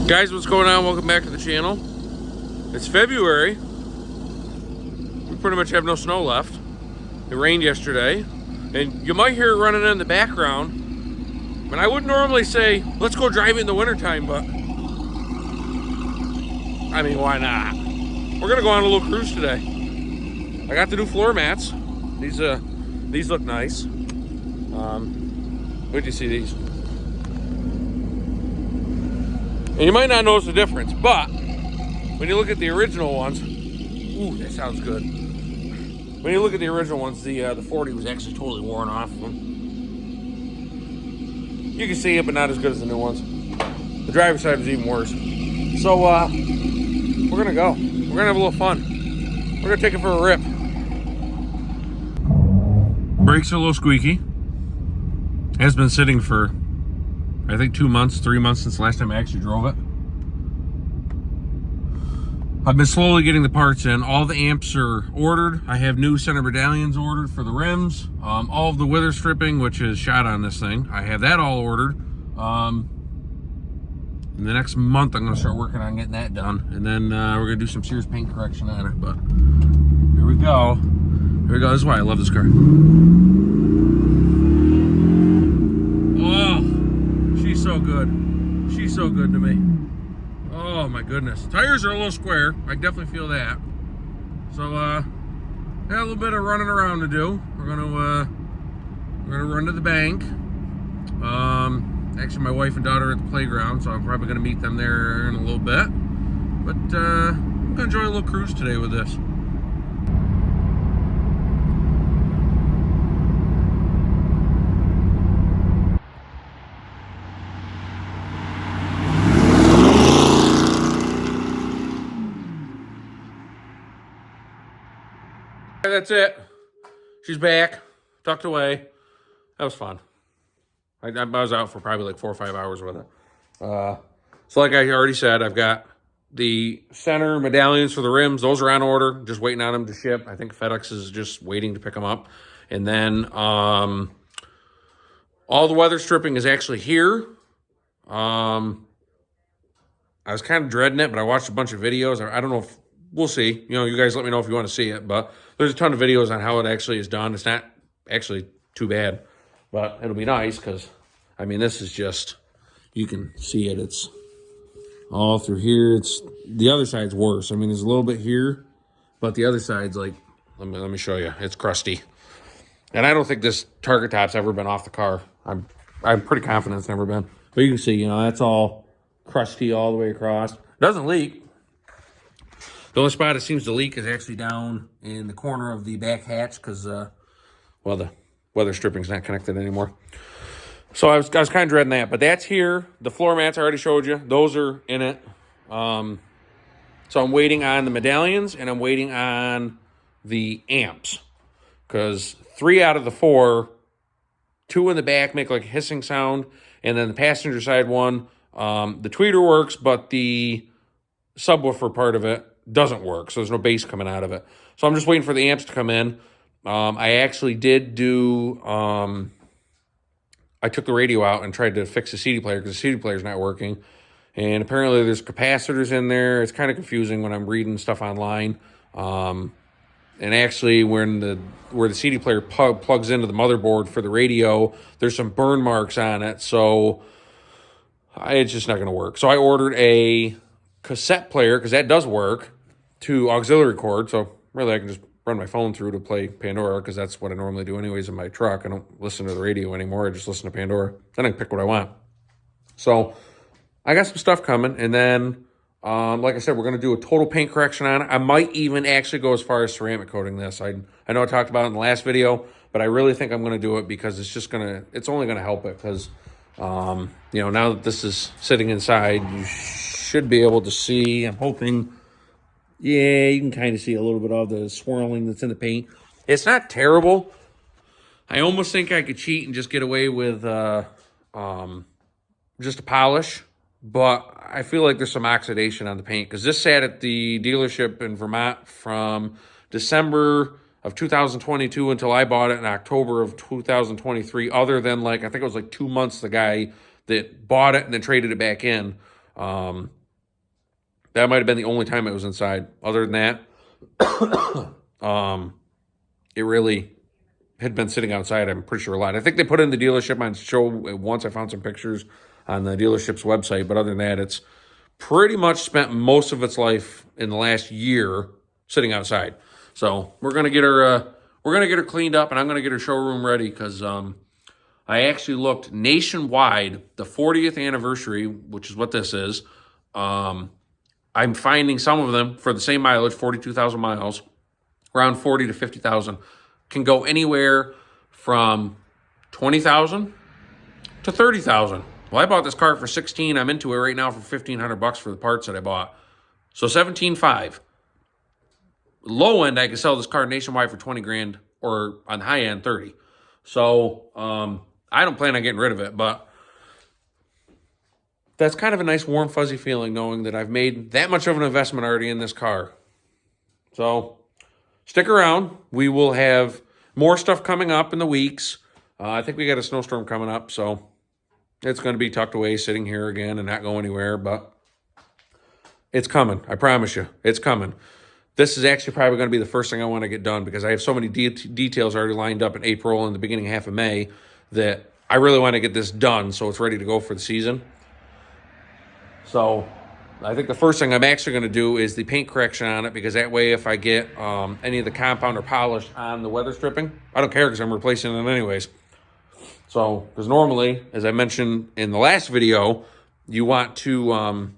Guys, what's going on? Welcome back to the channel. It's February. We pretty much have no snow left. It rained yesterday, and you might hear it running in the background. And I wouldn't normally say, let's go drive it in the wintertime, but I mean, why not? We're gonna go on a little cruise today. I got the new floor mats. These look nice. Where'd you see these? And you might not notice the difference, but when you look at the original ones, ooh, that sounds good. When you look at the original ones, the 40 was actually totally worn off of them. You can see it, but not as good as the new ones. The driver's side was even worse. So we're gonna go. We're gonna have a little fun. We're gonna take it for a rip. Brakes are a little squeaky. It has been sitting for, I think, 2 months, 3 months since the last time I actually drove it. I've been slowly getting the parts in. All the amps are ordered. I have new center medallions ordered for the rims. All of the weather stripping, which is shot on this thing, I have that all ordered. In the next month, I'm gonna start working on getting that done. And then we're gonna do some serious paint correction on it, but here we go. Here we go, this is why I love this car. Oh, she's so good. She's so good to me. Oh my goodness. Tires are a little square. I definitely feel that. So got a little bit of running around to do. We're gonna run to the bank. Actually my wife and daughter are at the playground, so I'm probably gonna meet them there in a little bit. But I'm gonna enjoy a little cruise today with this. That's it. She's back, tucked away. That was fun. I was out for probably like 4 or 5 hours with it. So like I already said, I've got the center medallions for the rims. Those are on order, just waiting on them to ship. I think FedEx is just waiting to pick them up. And then all the weather stripping is actually here. I was kind of dreading it, but I watched a bunch of videos. I don't know if, we'll see. You know, you guys let me know if you want to see it, but there's a ton of videos on how it actually is done. It's not actually too bad, but it'll be nice because, I mean, this is just, you can see it. It's all through here. It's, the other side's worse. I mean, there's a little bit here, but the other side's like, let me show you. It's crusty. And I don't think this target top's ever been off the car. I'm pretty confident it's never been. But you can see, you know, that's all crusty all the way across. Doesn't leak. The only spot it seems to leak is actually down in the corner of the back hatch because, well, the weather stripping's not connected anymore. So I was kind of dreading that. But that's here. The floor mats I already showed you. Those are in it. So I'm waiting on the medallions and I'm waiting on the amps. Because 3 out of the 4, 2 in the back make like a hissing sound. And then the passenger side one, the tweeter works, but the subwoofer part of it doesn't work, so there's no bass coming out of it. So I'm just waiting for the amps to come in. I actually did do, I took the radio out and tried to fix the CD player because the CD player's not working. And apparently there's capacitors in there. It's kind of confusing when I'm reading stuff online. And actually where the CD player plugs into the motherboard for the radio, there's some burn marks on it. So it's just not going to work. So I ordered a cassette player, because that does work, to auxiliary cord. So really I can just run my phone through to play Pandora, because that's what I normally do anyways in my truck. I don't listen to the radio anymore. I just listen to Pandora. Then I can pick what I want. So I got some stuff coming. And then, like I said, we're going to do a total paint correction on it. I might even actually go as far as ceramic coating this. I know I talked about it in the last video, but I really think I'm going to do it because it's only going to help it. Because, you know, now that this is sitting inside, you should be able to see. I'm hoping, yeah, you can kind of see a little bit of the swirling that's in the paint. It's not terrible. I almost think I could cheat and just get away with just a polish, but I feel like there's some oxidation on the paint because this sat at the dealership in Vermont from December of 2022 until I bought it in October of 2023, other than like, I think it was like 2 months, the guy that bought it and then traded it back in. That might have been the only time it was inside. Other than that, it really had been sitting outside, I'm pretty sure, a lot. I think they put it in the dealership on show once. I found some pictures on the dealership's website, but other than that, it's pretty much spent most of its life in the last year sitting outside. So we're gonna get her cleaned up, and I'm gonna get her showroom ready because I actually looked nationwide, the 40th anniversary, which is what this is. I'm finding some of them for the same mileage, 42,000 miles, around 40 to 50,000, can go anywhere from 20,000 to 30,000. Well, I bought this car for 16. I'm into it right now for $1,500 for the parts that I bought. So 17.5. Low end, I could sell this car nationwide for 20 grand, or on the high end, 30. So I don't plan on getting rid of it, but that's kind of a nice warm fuzzy feeling knowing that I've made that much of an investment already in this car. So stick around. We will have more stuff coming up in the weeks. I think we got a snowstorm coming up, so it's going to be tucked away, sitting here again and not go anywhere, but it's coming. I promise you, it's coming. This is actually probably going to be the first thing I want to get done because I have so many details already lined up in April and the beginning half of May that I really want to get this done so it's ready to go for the season. So I think the first thing I'm actually going to do is the paint correction on it, because that way if I get any of the compound or polish on the weather stripping, I don't care because I'm replacing it anyways. So, because normally, as I mentioned in the last video, you want to,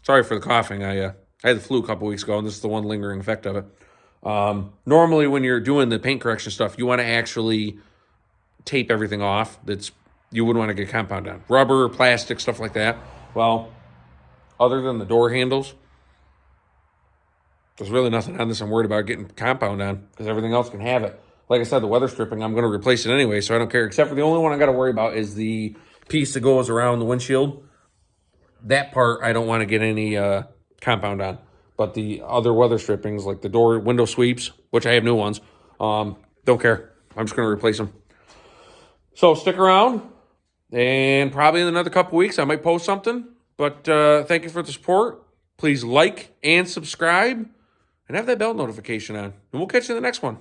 sorry for the coughing, I had the flu a couple weeks ago, and this is the one lingering effect of it. Normally when you're doing the paint correction stuff, you want to actually tape everything off. You wouldn't want to get compound on. Rubber, plastic, stuff like that. Well, other than the door handles, there's really nothing on this I'm worried about getting compound on because everything else can have it. Like I said, the weather stripping, I'm going to replace it anyway, so I don't care. Except for the only one I got to worry about is the piece that goes around the windshield. That part, I don't want to get any compound on. But the other weather strippings, like the door window sweeps, which I have new ones, don't care. I'm just going to replace them. So stick around. And probably in another couple weeks, I might post something. But thank you for the support. Please like and subscribe. And have that bell notification on. And we'll catch you in the next one.